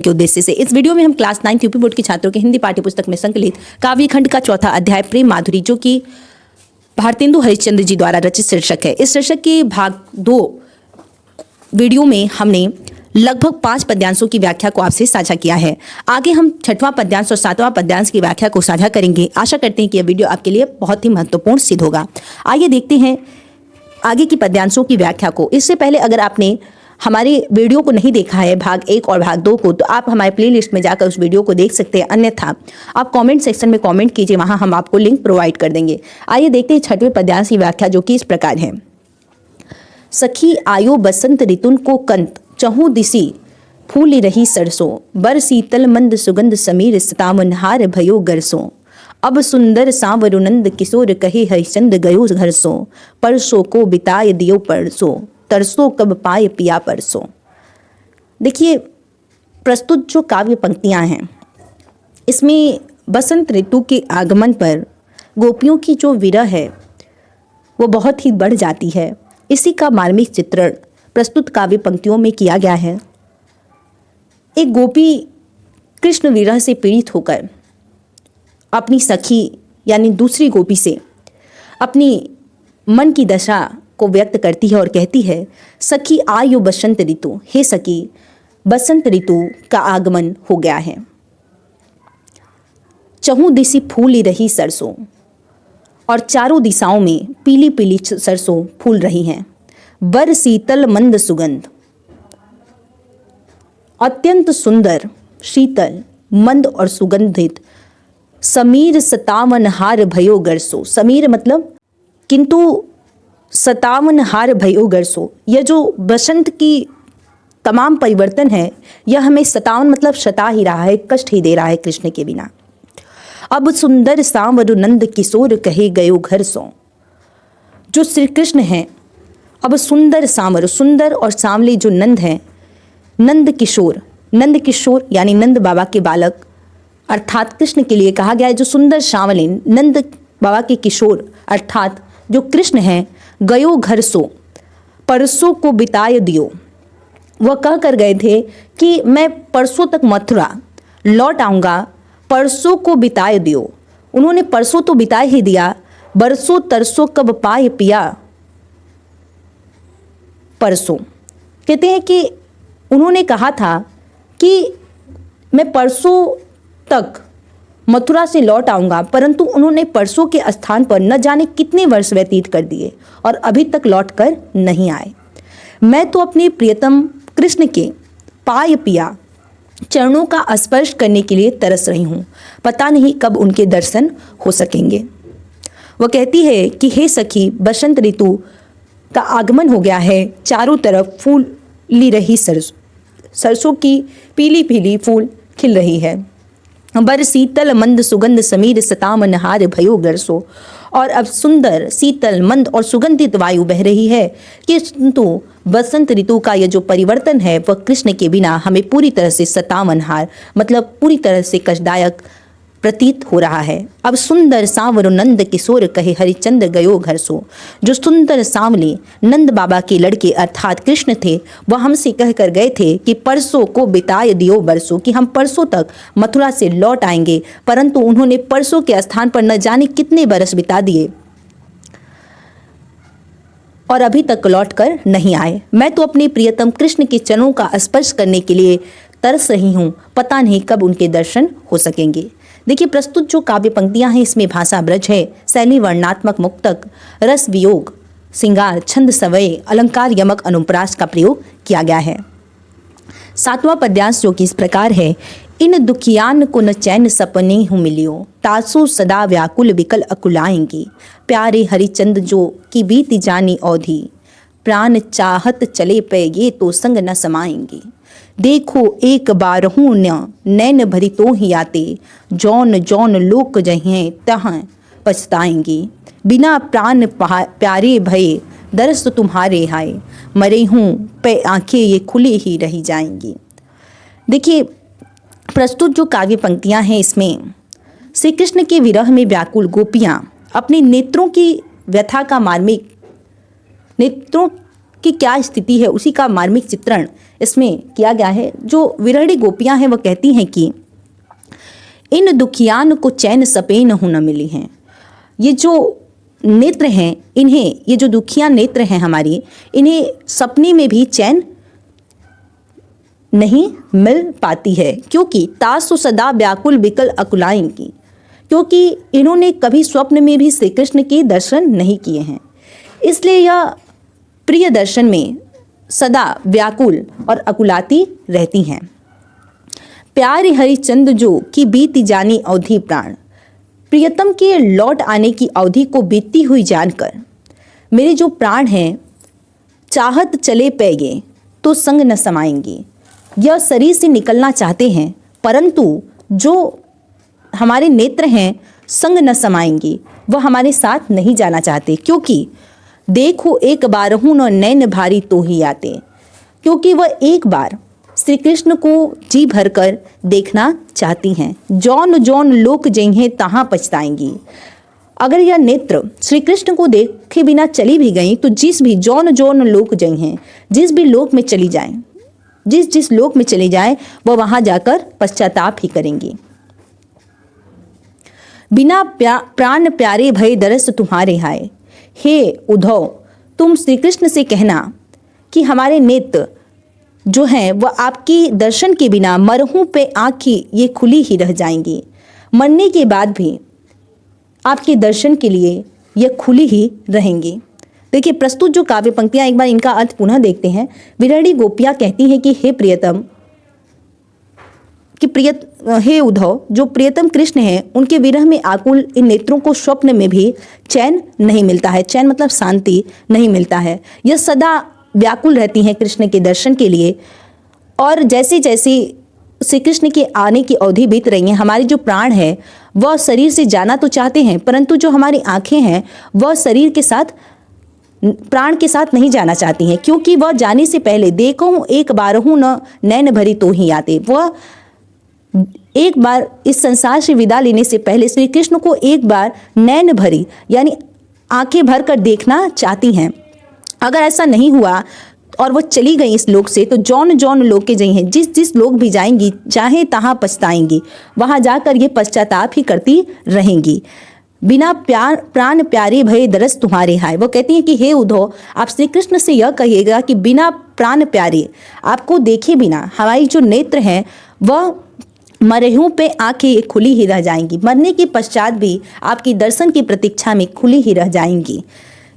के उद्देश्य से। इस वीडियो में हम क्लास 9 यूपी बोर्ड के छात्रों के हिंदी पाठ्य पुस्तक में संकलित काव्यखंड का चौथा अध्याय प्रेम माधुरी, जो कि भारतेंदु हरिश्चंद्र जी द्वारा रचित शीर्षक है। इस शीर्षक के भाग 2 वीडियो में हमने लगभग 5 पद्यांशों की व्याख्या को आपसे साझा किया है। आगे हम 6वां पद्यांश और 7वां पद्यांश की व्याख्या को साझा करेंगे। आशा करते हैं कि यह वीडियो आपके लिए बहुत ही महत्वपूर्ण सिद्ध होगा। आइए देखते हैं आगे की पद्यांशों की व्याख्या को। इससे पहले अगर आपने हमारे वीडियो को नहीं देखा है, भाग 1 और भाग 2 को, तो आप हमारे प्लेलिस्ट में जाकर उस वीडियो को देख सकते हैं। अन्यथा आप कमेंट सेक्शन में कमेंट कीजिए, वहां हम आपको लिंक प्रोवाइड कर देंगे। आइए देखते हैं 6वें पद्यांश की व्याख्या, जो कि इस प्रकार है। सखी आयो बसंत ऋतुन को कंत, चहु दिसी फूल रही सरसों, बर शीतल मंद सुगंध समीर सतावन हार भयो गरसों। अब सुंदर सांवरुनंद किशोर कहे हरिचंद गयो घर सो, परसों को बिताए दियो परसों, तरसों कब पाए पिया परसों। देखिए, प्रस्तुत जो काव्य पंक्तियां हैं, इसमें बसंत ऋतु के आगमन पर गोपियों की जो विरह है वो बहुत ही बढ़ जाती है। इसी का मार्मिक चित्रण प्रस्तुत काव्य पंक्तियों में किया गया है। एक गोपी कृष्ण विरह से पीड़ित होकर अपनी सखी यानी दूसरी गोपी से अपनी मन की दशा को व्यक्त करती है और कहती है, सखी आयो बसंत ऋतु, हे सखी बसंत ऋतु का आगमन हो गया है। चहु दिसी फूल रही सरसों, और चारों दिशाओं में पीली पीली सरसों फूल रही हैं। बर शीतल मंद सुगंध, अत्यंत सुंदर, शीतल, मंद और सुगंधित। समीर सतावन हार भयो गरसो, समीर मतलब किंतु सतावन हार भयो गरसो, यह जो बसंत की तमाम परिवर्तन है, यह हमें सतावन मतलब सता ही रहा है, कष्ट ही दे रहा है कृष्ण के बिना। अब सुंदर सांवरु नंद किशोर कहे गयो घर सो, जो श्री कृष्ण हैं अब सुंदर सांवर, सुंदर और सांवले जो नंद हैं, नंद किशोर यानी नंद बाबा के बालक अर्थात कृष्ण के लिए कहा गया है। जो सुंदर सांवले नंद बाबा के किशोर अर्थात जो कृष्ण हैं, गयो घर सो, परसों को बिताए दियो, वह कह कर गए थे कि मैं परसों तक मथुरा लौट आऊँगा, परसों को बिताए दियो। उन्होंने परसों तो बिता ही दिया, बरसों तरसों कब पाए पिया परसों। कहते हैं कि उन्होंने कहा था कि मैं परसों तक मथुरा से लौट आऊँगा, परंतु उन्होंने परसों के स्थान पर न जाने कितने वर्ष व्यतीत कर दिए और अभी तक लौट कर नहीं आए। मैं तो अपने प्रियतम कृष्ण के पाय पिया चरणों का स्पर्श करने के लिए तरस रही हूँ, पता नहीं कब उनके दर्शन हो सकेंगे। वह कहती है कि हे सखी बसंत ऋतु का आगमन हो गया है, चारों तरफ फूली रही सरसों की पीली पीली फूल खिल रही है। बर शीतल मंद सुगंध समीर सतावन हार भयो गरसो, और अब सुंदर शीतल मंद और सुगंधित वायु बह रही है, किंतु बसंत ऋतु का यह जो परिवर्तन है वह कृष्ण के बिना हमें पूरी तरह से सतावन हार मतलब पूरी तरह से कष्टदायक प्रतीत हो रहा है। अब सुंदर सांवरो नंद किशोर कहे हरिचंद गयो घर सो, जो सुंदर सांवले नंद बाबा के लड़के अर्थात कृष्ण थे, वह हमसे कह कर गए थे कि परसों को बिताए दियो बरसों, कि हम परसों तक मथुरा से लौट आएंगे, परंतु उन्होंने परसों के स्थान पर न जाने कितने बरस बिता दिए और अभी तक लौट कर नहीं आए। मैं तो अपने प्रियतम कृष्ण के चरणों का स्पर्श करने के लिए तरस रही हूँ, पता नहीं कब उनके दर्शन हो सकेंगे। देखिए, प्रस्तुत जो काव्य पंक्तियां हैं, इसमें भाषा ब्रज है, शैली वर्णात्मक मुक्तक, रस वियोग श्रृंगार, छंद सवय, अलंकार यमक अनुप्रास का प्रयोग किया गया है। 7वां पद्यांश जो कि इस प्रकार है। इन दुखियान को न चैन सपने हूँ मिलियो, तासु सदा व्याकुल विकल अकुलाएंगी, प्यारे हरिचंद जो की बीती जानी औधी, प्राण चाहत चले पे ये तो संग न समाएंगी। देखो एक बारहूं नैन भरी तो ही आते, जौन जौन लोक जहें तहाँ पछताएंगी, बिना प्राण प्यारे भये दरस तुम्हारे हाय, मरे हूँ पे आंखें ये खुली ही रही जाएंगी। देखिए, प्रस्तुत जो काव्य पंक्तियां हैं, इसमें श्री कृष्ण के विरह में व्याकुल गोपियां अपने नेत्रों की व्यथा का मार्मिक नेत्रों की क्या स्थिति है उसी का मार्मिक चित्रण इसमें किया गया है। जो विरहणी गोपियां हैं वह कहती हैं कि इन दुखियान को चैन सपे नहु न मिली हैं। ये जो नेत्र हैं इन्हें, ये जो दुखियां नेत्र हैं हमारी, इन्हें सपने में भी चैन नहीं मिल पाती है, क्योंकि तासु सदा व्याकुल विकल अकुलाइन की, क्योंकि इन्होंने कभी स्वप्न में भी श्री कृष्ण के दर्शन नहीं किए हैं, इसलिए यह प्रिय दर्शन में सदा व्याकुल और अकुलाती रहती हैं। प्यारे हरिचंद जो कि बीती जानी अवधि प्राण, प्रियतम के लौट आने की अवधि को बीतती हुई जानकर मेरे जो प्राण हैं चाहत चले पैगे तो संग न समाएंगे। यह शरीर से निकलना चाहते हैं, परंतु जो हमारे नेत्र हैं संग न समाएंगे, वह हमारे साथ नहीं जाना चाहते, क्योंकि देखो एक बार हूँ न नैन भारी तो ही आते, क्योंकि वह एक बार श्री कृष्ण को जी भरकर देखना चाहती हैं। जौन जौन लोक जइहें तहाँ पछताएंगी। अगर यह नेत्र श्री कृष्ण को देखे बिना चली भी गई तो जिस भी जौन जौन लोक जइहें, जिस भी लोक में चली जाएं, जिस जिस लोक में चली जाएं, वह वहां जाकर पश्चाताप ही करेंगी। बिना प्राण प्यारे भय दरस तुम्हारे हाय। हे उद्धव, तुम श्री कृष्ण से कहना कि हमारे नेत्र जो हैं वह आपकी दर्शन के बिना मरहूं पे आँखें ये खुली ही रह जाएंगी। मरने के बाद भी आपके दर्शन के लिए ये खुली ही रहेंगी। देखिए, प्रस्तुत जो काव्य पंक्तियां, एक बार इनका अर्थ पुनः देखते हैं। विरहणी गोपियां कहती हैं कि हे प्रियतम, हे उद्धव, जो प्रियतम कृष्ण हैं उनके विरह में आकुल इन नेत्रों को स्वप्न में भी चैन नहीं मिलता है। चैन मतलब शांति नहीं मिलता है। यह सदा व्याकुल रहती हैं कृष्ण के दर्शन के लिए, और जैसे जैसे श्री कृष्ण के आने की अवधि बीत रही है, हमारे जो प्राण है वह शरीर से जाना तो चाहते हैं, परंतु जो हमारी आंखें हैं वह शरीर के साथ, प्राण के साथ नहीं जाना चाहती हैं, क्योंकि वह जाने से पहले देखो एक बार हूँ न नैन भरी तो ही आते। वह एक बार इस संसार से विदा लेने से पहले श्री कृष्ण को एक बार नैन भरी यानी आंखें भर कर देखना चाहती हैं। अगर ऐसा नहीं हुआ और वो चली गई इस लोक से, तो जौन जौन लोग के जई हैं, जिस जिस लोग भी जाएंगी चाहे तहाँ पछताएंगी, वहाँ जाकर ये पश्चाताप ही करती रहेंगी। बिना प्राण प्यारे भय दरस तुम्हारे हाय। वो कहती हैं कि हे उद्धव, आप श्री कृष्ण से यह कहिएगा कि बिना प्राण प्यारे, आपको देखे बिना हमारी जो नेत्र हैं वह मरहूं पे आंखें खुली ही रह जाएंगी। मरने के पश्चात भी आपकी दर्शन की प्रतीक्षा में खुली ही रह जाएंगी।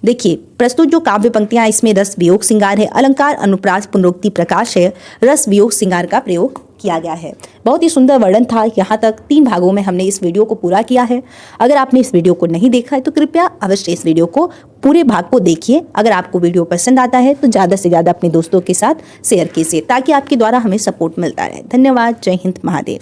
देखिए, प्रस्तुत जो काव्य पंक्तियां, इसमें रस वियोग श्रृंगार है, अलंकार अनुप्रास पुनरुक्ति प्रकाश है, रस वियोग श्रृंगार का प्रयोग किया गया है। बहुत ही सुंदर वर्णन था। यहाँ तक 3 भागों में हमने इस वीडियो को पूरा किया है। अगर आपने इस वीडियो को नहीं देखा है तो कृपया अवश्य इस वीडियो को पूरे भाग को देखिए। अगर आपको वीडियो पसंद आता है तो ज़्यादा से ज़्यादा अपने दोस्तों के साथ शेयर कीजिए, ताकि आपके द्वारा हमें सपोर्ट मिलता रहे। धन्यवाद। जय हिंद, महादेव।